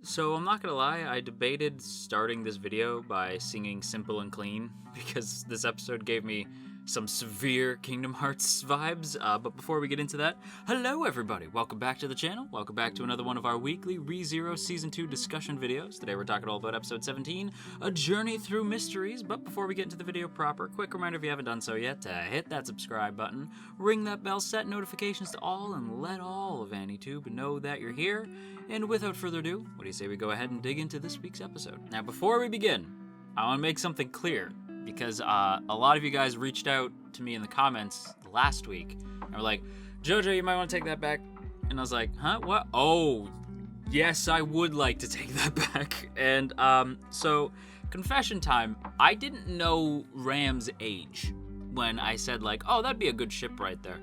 So I'm not gonna lie, I debated starting this video by singing Simple and Clean because this episode gave me some severe Kingdom Hearts vibes, but before we get into that, hello everybody! Welcome back to the channel, welcome back to another one of our weekly ReZero Season 2 discussion videos. Today we're talking all about Episode 17, A Journey Through Mysteries, but before we get into the video proper, quick reminder if you haven't done so yet to hit that subscribe button, ring that bell, set notifications to all, and let all of AniTube know that you're here. And without further ado, what do you say we go ahead and dig into this week's episode? Now before we begin, I want to make something clear, because a lot of you guys reached out to me in the comments last week and were like, JoJo, you might want to take that back. And I was like, huh, what? Oh, yes, I would like to take that back. And so, confession time, I didn't know Ram's age when I said like, oh, that'd be a good ship right there.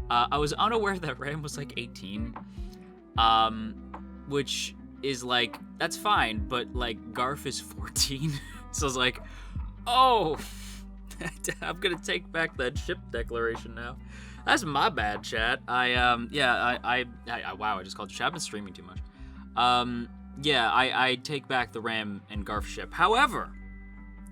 I was unaware that Ram was like 18, which is like, that's fine, but like Garf is 14. So I was like, oh, I'm gonna take back that ship declaration now. That's my bad, chat. Wow, I just called you chat. I've been streaming too much. I take back the Ram and Garf ship. However,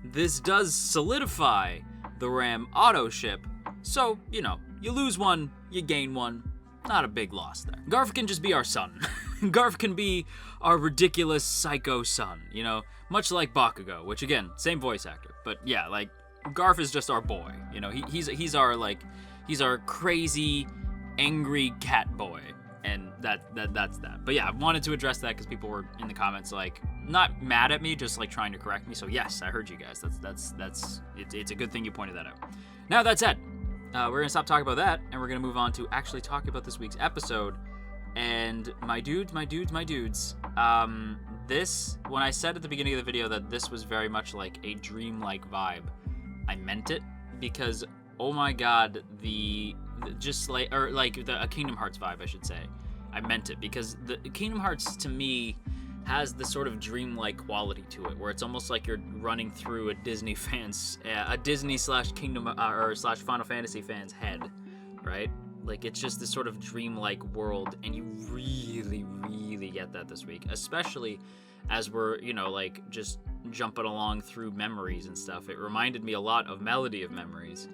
this does solidify the Ram auto ship. So, you know, you lose one, you gain one. Not a big loss there. Garf can just be our son. Garf can be our ridiculous psycho son, you know, much like Bakugo, which again, same voice actor, but yeah, like Garf is just our boy, you know, he's our crazy, angry cat boy, and that's that. But yeah, I wanted to address that because people were in the comments like not mad at me, just like trying to correct me. So yes, I heard you guys. It's a good thing you pointed that out. Now that said, we're gonna stop talking about that, and we're gonna move on to actually talking about this week's episode. And my dudes, this, when I said at the beginning of the video that this was very much like a dreamlike vibe, I meant it, because oh my god, a Kingdom Hearts vibe, I should say. I meant it because the Kingdom Hearts to me has this sort of dreamlike quality to it, where it's almost like you're running through a Disney slash Kingdom or slash Final Fantasy fan's head, right? Like, it's just this sort of dreamlike world, and you really, really get that this week, especially as we're, you know, like, just jumping along through memories and stuff. It reminded me a lot of Melody of Memories,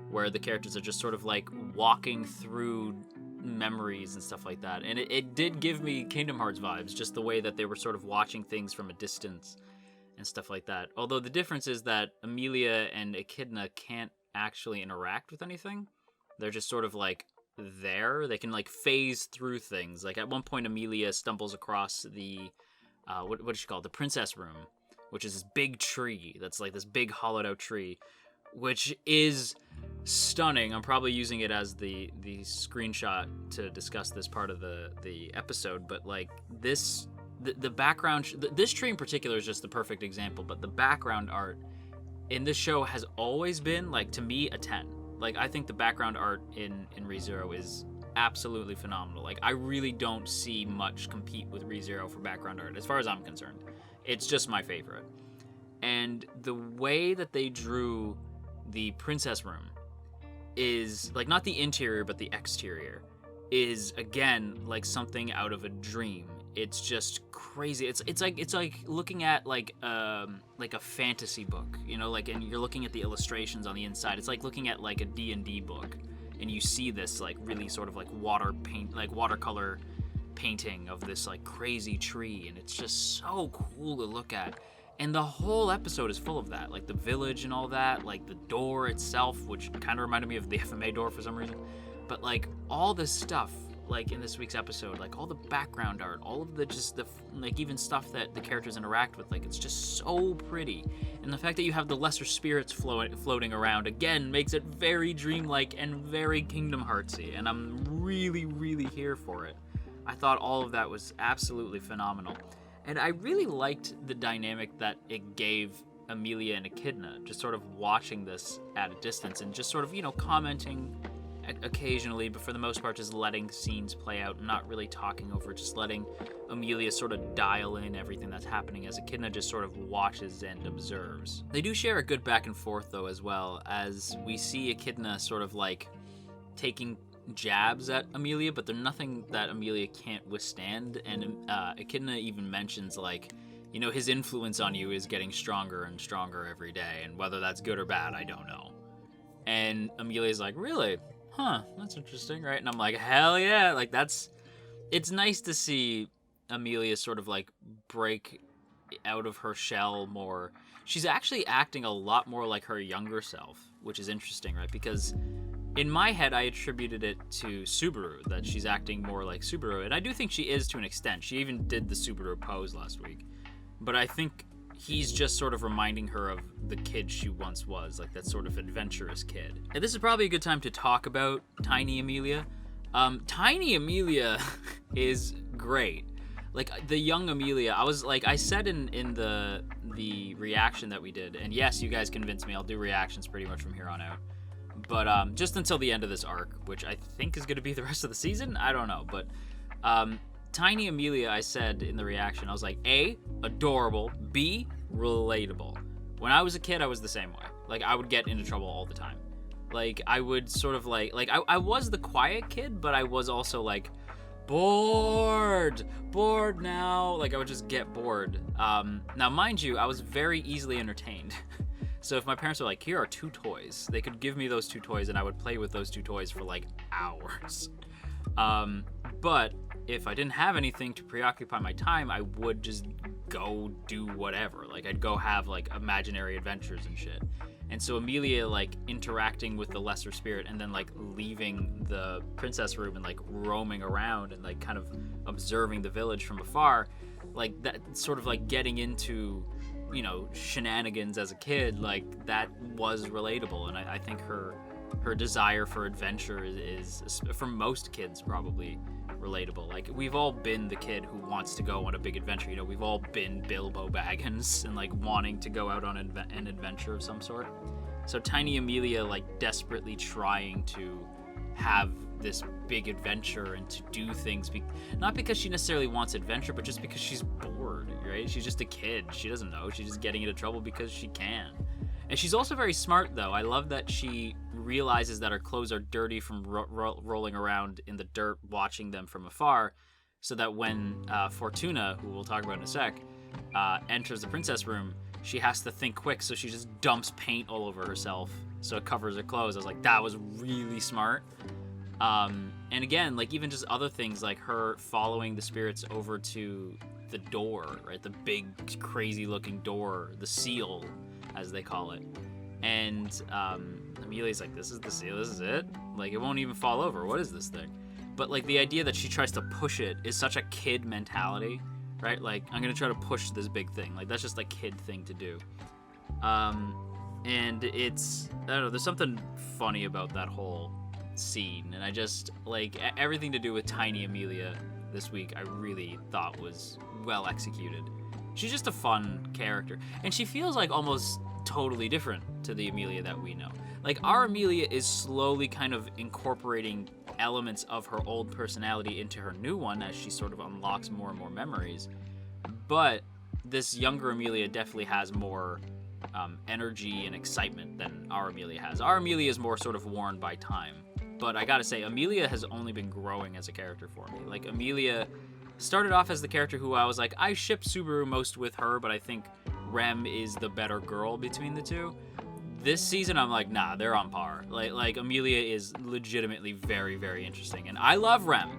where the characters are just sort of, like, walking through memories and stuff like that. And it did give me Kingdom Hearts vibes, just the way that they were sort of watching things from a distance and stuff like that. Although the difference is that Emilia and Echidna can't actually interact with anything. They're just sort of, like, there. They can like phase through things. Like at one point Emilia stumbles across the what is she called? The princess room, which is this big tree that's like this big hollowed out tree, which is stunning. I'm probably using it as the screenshot to discuss this part of the episode, but like the background, this tree in particular is just the perfect example, but the background art in this show has always been, like, to me, a 10. Like, I think the background art in ReZero is absolutely phenomenal. Like, I really don't see much compete with ReZero for background art, as far as I'm concerned. It's just my favorite. And the way that they drew the princess room is, like, not the interior, but the exterior, is, again, like something out of a dream. It's just crazy. It's like looking at like a fantasy book, you know, like, and you're looking at the illustrations on the inside. It's like looking at like a D&D book, and you see this like really sort of like watercolor painting of this like crazy tree, and it's just so cool to look at. And the whole episode is full of that, like the village and all that, like the door itself, which kind of reminded me of the FMA door for some reason. But like all this stuff, like in this week's episode, like all the background art, all of the like even stuff that the characters interact with, like it's just so pretty. And the fact that you have the lesser spirits floating around again makes it very dreamlike and very Kingdom Heartsy, and I'm really, really here for it. I thought all of that was absolutely phenomenal. And I really liked the dynamic that it gave Emilia and Echidna, just sort of watching this at a distance and just sort of, you know, commenting occasionally, but for the most part just letting scenes play out and not really talking over, just letting Emilia sort of dial in everything that's happening as Echidna just sort of watches and observes. They do share a good back and forth though, as well, as we see Echidna sort of like taking jabs at Emilia, but they're nothing that Emilia can't withstand. And Echidna even mentions, like, you know, his influence on you is getting stronger and stronger every day, and whether that's good or bad, I don't know. And Emilia's like, really? Huh, that's interesting, right? And I'm like, hell yeah, like, it's nice to see Emilia sort of, like, break out of her shell more. She's actually acting a lot more like her younger self, which is interesting, right? Because in my head, I attributed it to Subaru, that she's acting more like Subaru, and I do think she is to an extent. She even did the Subaru pose last week. But I think he's just sort of reminding her of the kid she once was, like that sort of adventurous kid. And this is probably a good time to talk about Tiny Emilia. Tiny Emilia is great. Like, the young Emilia, I said in the reaction that we did, and yes, you guys convinced me, I'll do reactions pretty much from here on out. But just until the end of this arc, which I think is going to be the rest of the season, I don't know. But Tiny Emilia, I said in the reaction, I was like, A, adorable, B, relatable. When I was a kid, I was the same way. Like, I would get into trouble all the time. Like, I would sort of I was the quiet kid, but I was also like, bored now. Like, I would just get bored. Now, mind you, I was very easily entertained. So if my parents were like, here are 2 toys, they could give me those 2 toys and I would play with those 2 toys for like hours. But if I didn't have anything to preoccupy my time, I would just go do whatever. Like, I'd go have like imaginary adventures and shit. And so Emilia, like, interacting with the lesser spirit and then like leaving the princess room and like roaming around and like kind of observing the village from afar, like that sort of like getting into, you know, shenanigans as a kid, like that was relatable. And I think her desire for adventure is for most kids probably relatable. Like, we've all been the kid who wants to go on a big adventure. You know, we've all been Bilbo Baggins and like wanting to go out on an adventure of some sort. So Tiny Emilia, like, desperately trying to have this big adventure and to do things, not because she necessarily wants adventure, but just because she's bored, right? She's just a kid. She doesn't know. She's just getting into trouble because she can. And she's also very smart, though. I love that she realizes that her clothes are dirty from rolling around in the dirt, watching them from afar, so that when Fortuna, who we'll talk about in a sec, enters the princess room, she has to think quick, so she just dumps paint all over herself so it covers her clothes. I was like, that was really smart. And again, like, even just other things, like her following the spirits over to the door, right? The big, crazy-looking door, the seal, as they call it. And Emilia's like, this is the seal, this is it? Like, it won't even fall over. What is this thing? But, like, the idea that she tries to push it is such a kid mentality, right? Like, I'm gonna try to push this big thing. Like, that's just a kid thing to do. And it's, I don't know, there's something funny about that whole scene. And I just, like, everything to do with Tiny Emilia this week, I really thought was well executed. She's just a fun character. And she feels like almost totally different to the Emilia that we know. Like, our Emilia is slowly kind of incorporating elements of her old personality into her new one as she sort of unlocks more and more memories. But this younger Emilia definitely has more energy and excitement than our Emilia has. Our Emilia is more sort of worn by time. But I gotta say, Emilia has only been growing as a character for me. Like, Emilia started off as the character who I was like, I ship Subaru most with her, but I think Rem is the better girl between the two. This season, I'm like, nah, they're on par. Like Emilia is legitimately very, very interesting. And I love Rem.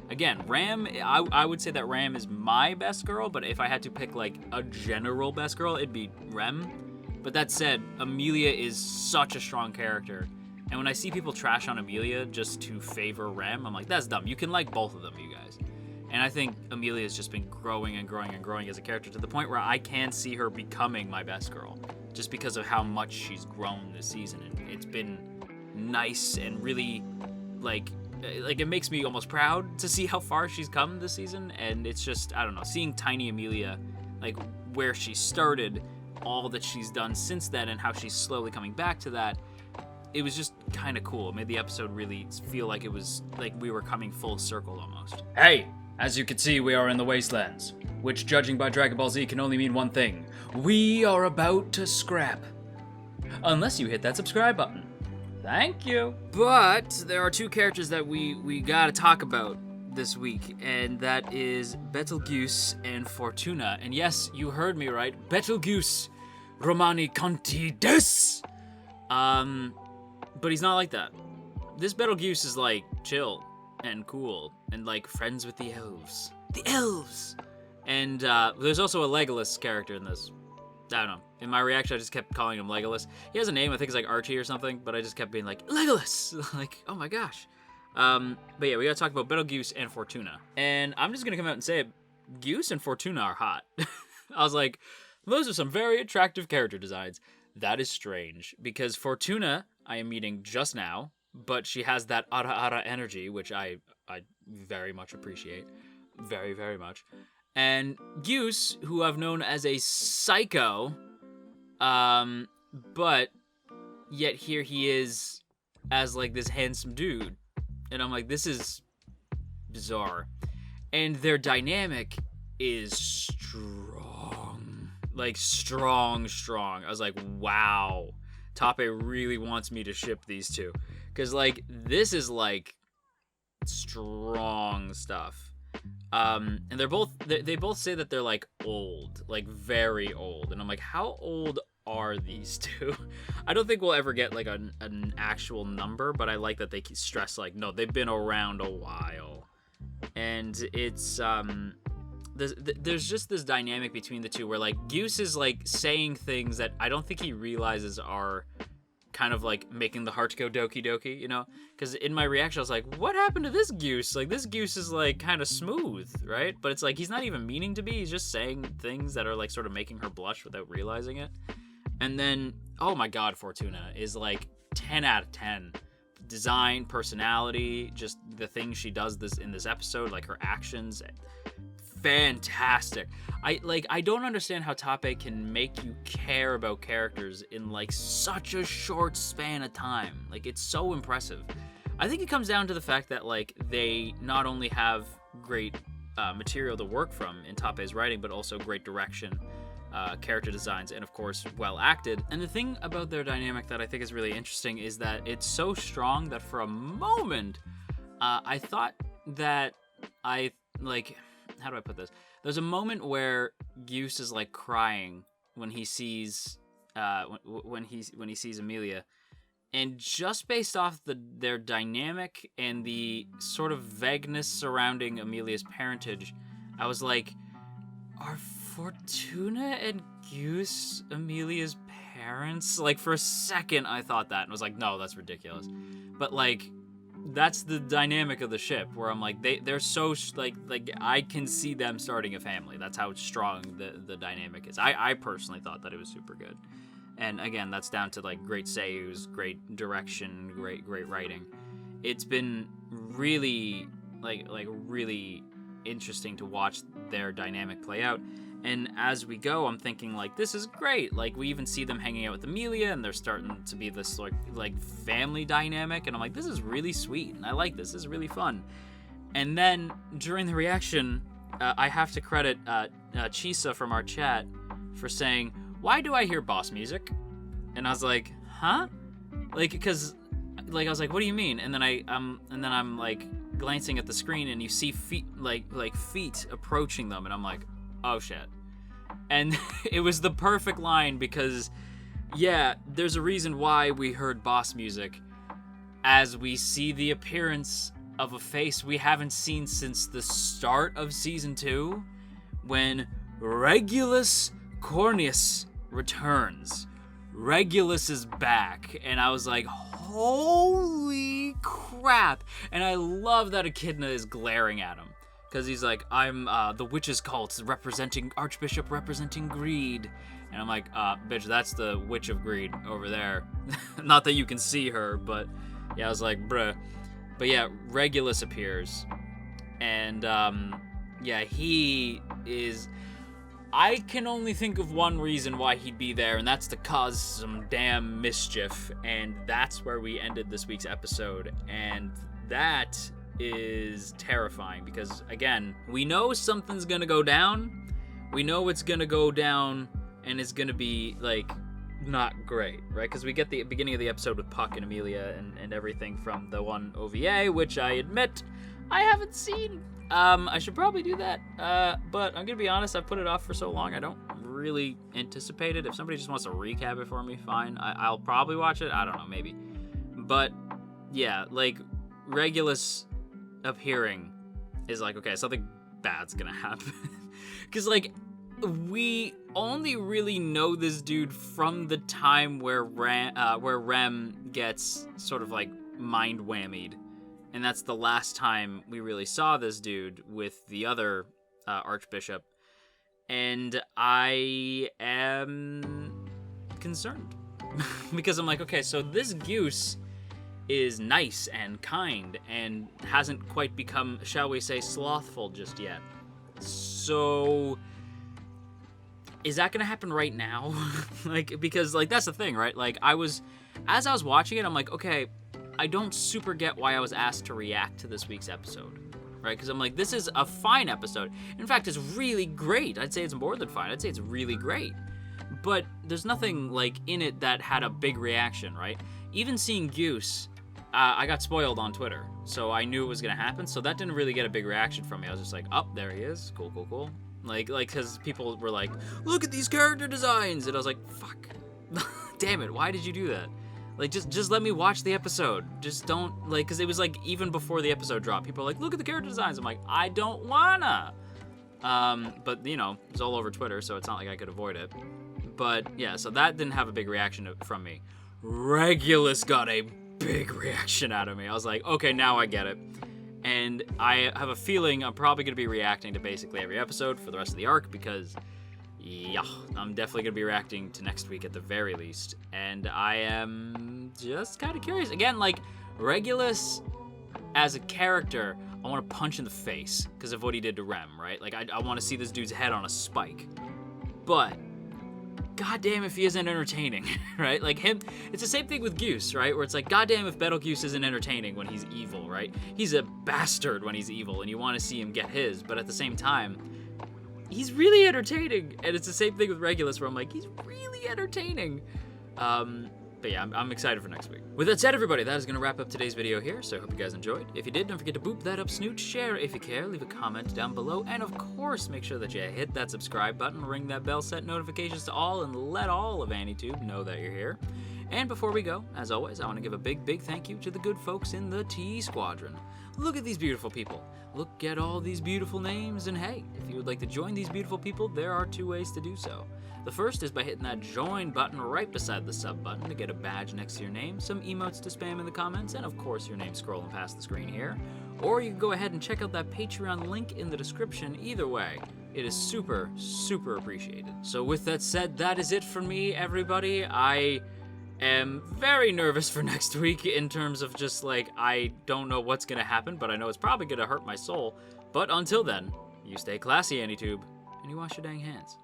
Again, Ram, I would say that Ram is my best girl, but if I had to pick, like, a general best girl, it'd be Rem. But that said, Emilia is such a strong character. And when I see people trash on Emilia just to favor Rem, I'm like, that's dumb. You can like both of them, you guys. And I think Emilia has just been growing and growing and growing as a character to the point where I can see her becoming my best girl just because of how much she's grown this season. And it's been nice and really, like it makes me almost proud to see how far she's come this season. And it's just, I don't know, seeing Tiny Emilia, like, where she started, all that she's done since then, and how she's slowly coming back to that, it was just kind of cool. It made the episode really feel like it was, like, we were coming full circle almost. Hey! As you can see, we are in the Wastelands, which, judging by Dragon Ball Z, can only mean one thing. We are about to scrap. Unless you hit that subscribe button. Thank you. But there are two characters that we gotta talk about this week, and that is Betelgeuse and Fortuna. And yes, you heard me right. Betelgeuse Romani Contides. But he's not like that. This Betelgeuse is like chill and cool and like friends with the elves. The elves! And there's also a Legolas character in this. I don't know. In my reaction, I just kept calling him Legolas. He has a name, I think it's like Archie or something, but I just kept being like, Legolas! Like, oh my gosh. But yeah, we gotta talk about Betelgeuse and Fortuna. And I'm just gonna come out and say it. Geuse and Fortuna are hot. I was like, those are some very attractive character designs. That is strange, because Fortuna I am meeting just now, but she has that ara energy, which I very much appreciate. Very, very much. And Geuse, who I've known as a psycho, but yet here he is as like this handsome dude. And I'm like, this is bizarre. And their dynamic is strong. Like, strong. I was like, wow. Tape really wants me to ship these two. Because, like, this is, like, strong stuff. And they both say that they're, like, old. Like, very old. And I'm like, how old are these two? I don't think we'll ever get, like, an actual number, but I like that they stress, like, no, they've been around a while. And it's, there's just this dynamic between the two where, like, Geuse is, like, saying things that I don't think he realizes are kind of, like, making the heart go doki doki, you know? Because in my reaction, I was like, what happened to this Geuse? Like, this Geuse is, like, kind of smooth, right? But it's like, he's not even meaning to be. He's just saying things that are, like, sort of making her blush without realizing it. And then, oh my god, Fortuna is, like, 10 out of 10. Design, personality, just the things she does in this episode, like, her actions, fantastic. I don't understand how Tape can make you care about characters in like such a short span of time. Like, it's so impressive. I think it comes down to the fact that like they not only have great material to work from in Tape's writing, but also great direction, character designs, and of course well acted. And the thing about their dynamic that I think is really interesting is that it's so strong that for a moment I thought that how do I put this? There's a moment where Geuse is like crying when he sees when he sees Emilia, and just based off their dynamic and the sort of vagueness surrounding Emilia's parentage, I was like, are Fortuna and Geuse Emilia's parents? Like, for a second I thought that and was like, no, that's ridiculous. But like, that's the dynamic of the ship, where I'm like, they're so like I can see them starting a family. That's how strong the dynamic is. I personally thought that it was super good. And again, that's down to like great seiyus, great direction, great writing. It's been really like really interesting to watch their dynamic play out. And as we go, I'm thinking like, this is great. Like, we even see them hanging out with Emilia, and they're starting to be this like family dynamic, and I'm like, this is really sweet, and I like this. This is really fun. And then during the reaction, I have to credit Chisa from our chat for saying, why do I hear boss music? And I was like, huh? Like, because like I was like, what do you mean? And then I'm like glancing at the screen, and you see feet like feet approaching them, and I'm like, oh shit. And it was the perfect line, because yeah, there's a reason why we heard boss music, as we see the appearance of a face we haven't seen since the start of season 2, when Regulus Corneus returns. Regulus is back, and I was like, holy crap. And I love that Echidna is glaring at him, because he's like, I'm the witch's cult representing Archbishop representing greed. And I'm like, bitch, that's the Witch of Greed over there. Not that you can see her, but yeah, I was like, bruh. But yeah, Regulus appears. And yeah, he is... I can only think of one reason why he'd be there, and that's to cause some damn mischief. And that's where we ended this week's episode. And that is terrifying, because again, we know something's gonna go down. We know it's gonna go down, and it's gonna be like not great, right? Because we get the beginning of the episode with Puck and Emilia and everything from the one OVA, which I admit I haven't seen. I should probably do that, but I'm gonna be honest, I've put it off for so long, I don't really anticipate it. If somebody just wants to recap it for me, fine. I'll probably watch it, I don't know, maybe. But, yeah, like, Regulus appearing is like, okay, something bad's gonna happen. Because, like, we only really know this dude from the time where Rem gets sort of, like, mind whammied. And that's the last time we really saw this dude with the other Archbishop. And I am concerned. Because I'm like, okay, so this Geuse is nice and kind and hasn't quite become, shall we say, slothful just yet. So is that gonna happen right now? Like, because, like, that's the thing, right? Like, as I was watching it, I'm like, okay, I don't super get why I was asked to react to this week's episode, right? Because I'm like, this is a fine episode. In fact, it's really great. I'd say it's more than fine. I'd say it's really great. But there's nothing, like, in it that had a big reaction, right? Even seeing Geuse, I got spoiled on Twitter, so I knew it was gonna happen, so that didn't really get a big reaction from me. I was just like, oh, there he is. Cool, cool, cool. Like, because people were like, look at these character designs! And I was like, fuck. Damn it, why did you do that? Like, just let me watch the episode. Just don't, like, because it was, like, even before the episode dropped, people were like, look at the character designs. I'm like, I don't wanna. But, you know, it's all over Twitter, so it's not like I could avoid it. But, yeah, so that didn't have a big reaction from me. Regulus got a big reaction out of me. I was like, okay, now I get it. And I have a feeling I'm probably going to be reacting to basically every episode for the rest of the arc, because... yeah, I'm definitely going to be reacting to next week at the very least. And I am just kind of curious. Again, like, Regulus as a character, I want to punch in the face because of what he did to Rem, right? Like, I want to see this dude's head on a spike. But, goddamn if he isn't entertaining, right? Like, him, it's the same thing with Geuse, right? Where it's like, goddamn if Betelgeuse isn't entertaining when he's evil, right? He's a bastard when he's evil, and you want to see him get his, but at the same time... he's really entertaining, and it's the same thing with Regulus, where I'm like, he's really entertaining. But yeah, I'm excited for next week. With that said, everybody, that is going to wrap up today's video here, so I hope you guys enjoyed. If you did, don't forget to boop that up snoot, share if you care, leave a comment down below, and of course, make sure that you hit that subscribe button, ring that bell, set notifications to all, and let all of AniTube know that you're here. And before we go, as always, I want to give a big, big thank you to the good folks in the T Squadron. Look at these beautiful people. Look at all these beautiful names, and hey, if you would like to join these beautiful people, there are 2 ways to do so. The first is by hitting that join button right beside the sub button to get a badge next to your name, some emotes to spam in the comments, and of course your name scrolling past the screen here. Or you can go ahead and check out that Patreon link in the description. Either way, it is super, super appreciated. So with that said, that is it for me, everybody. I am very nervous for next week in terms of just, like, I don't know what's gonna happen, but I know it's probably gonna hurt my soul. But until then, you stay classy, AniTube, and you wash your dang hands.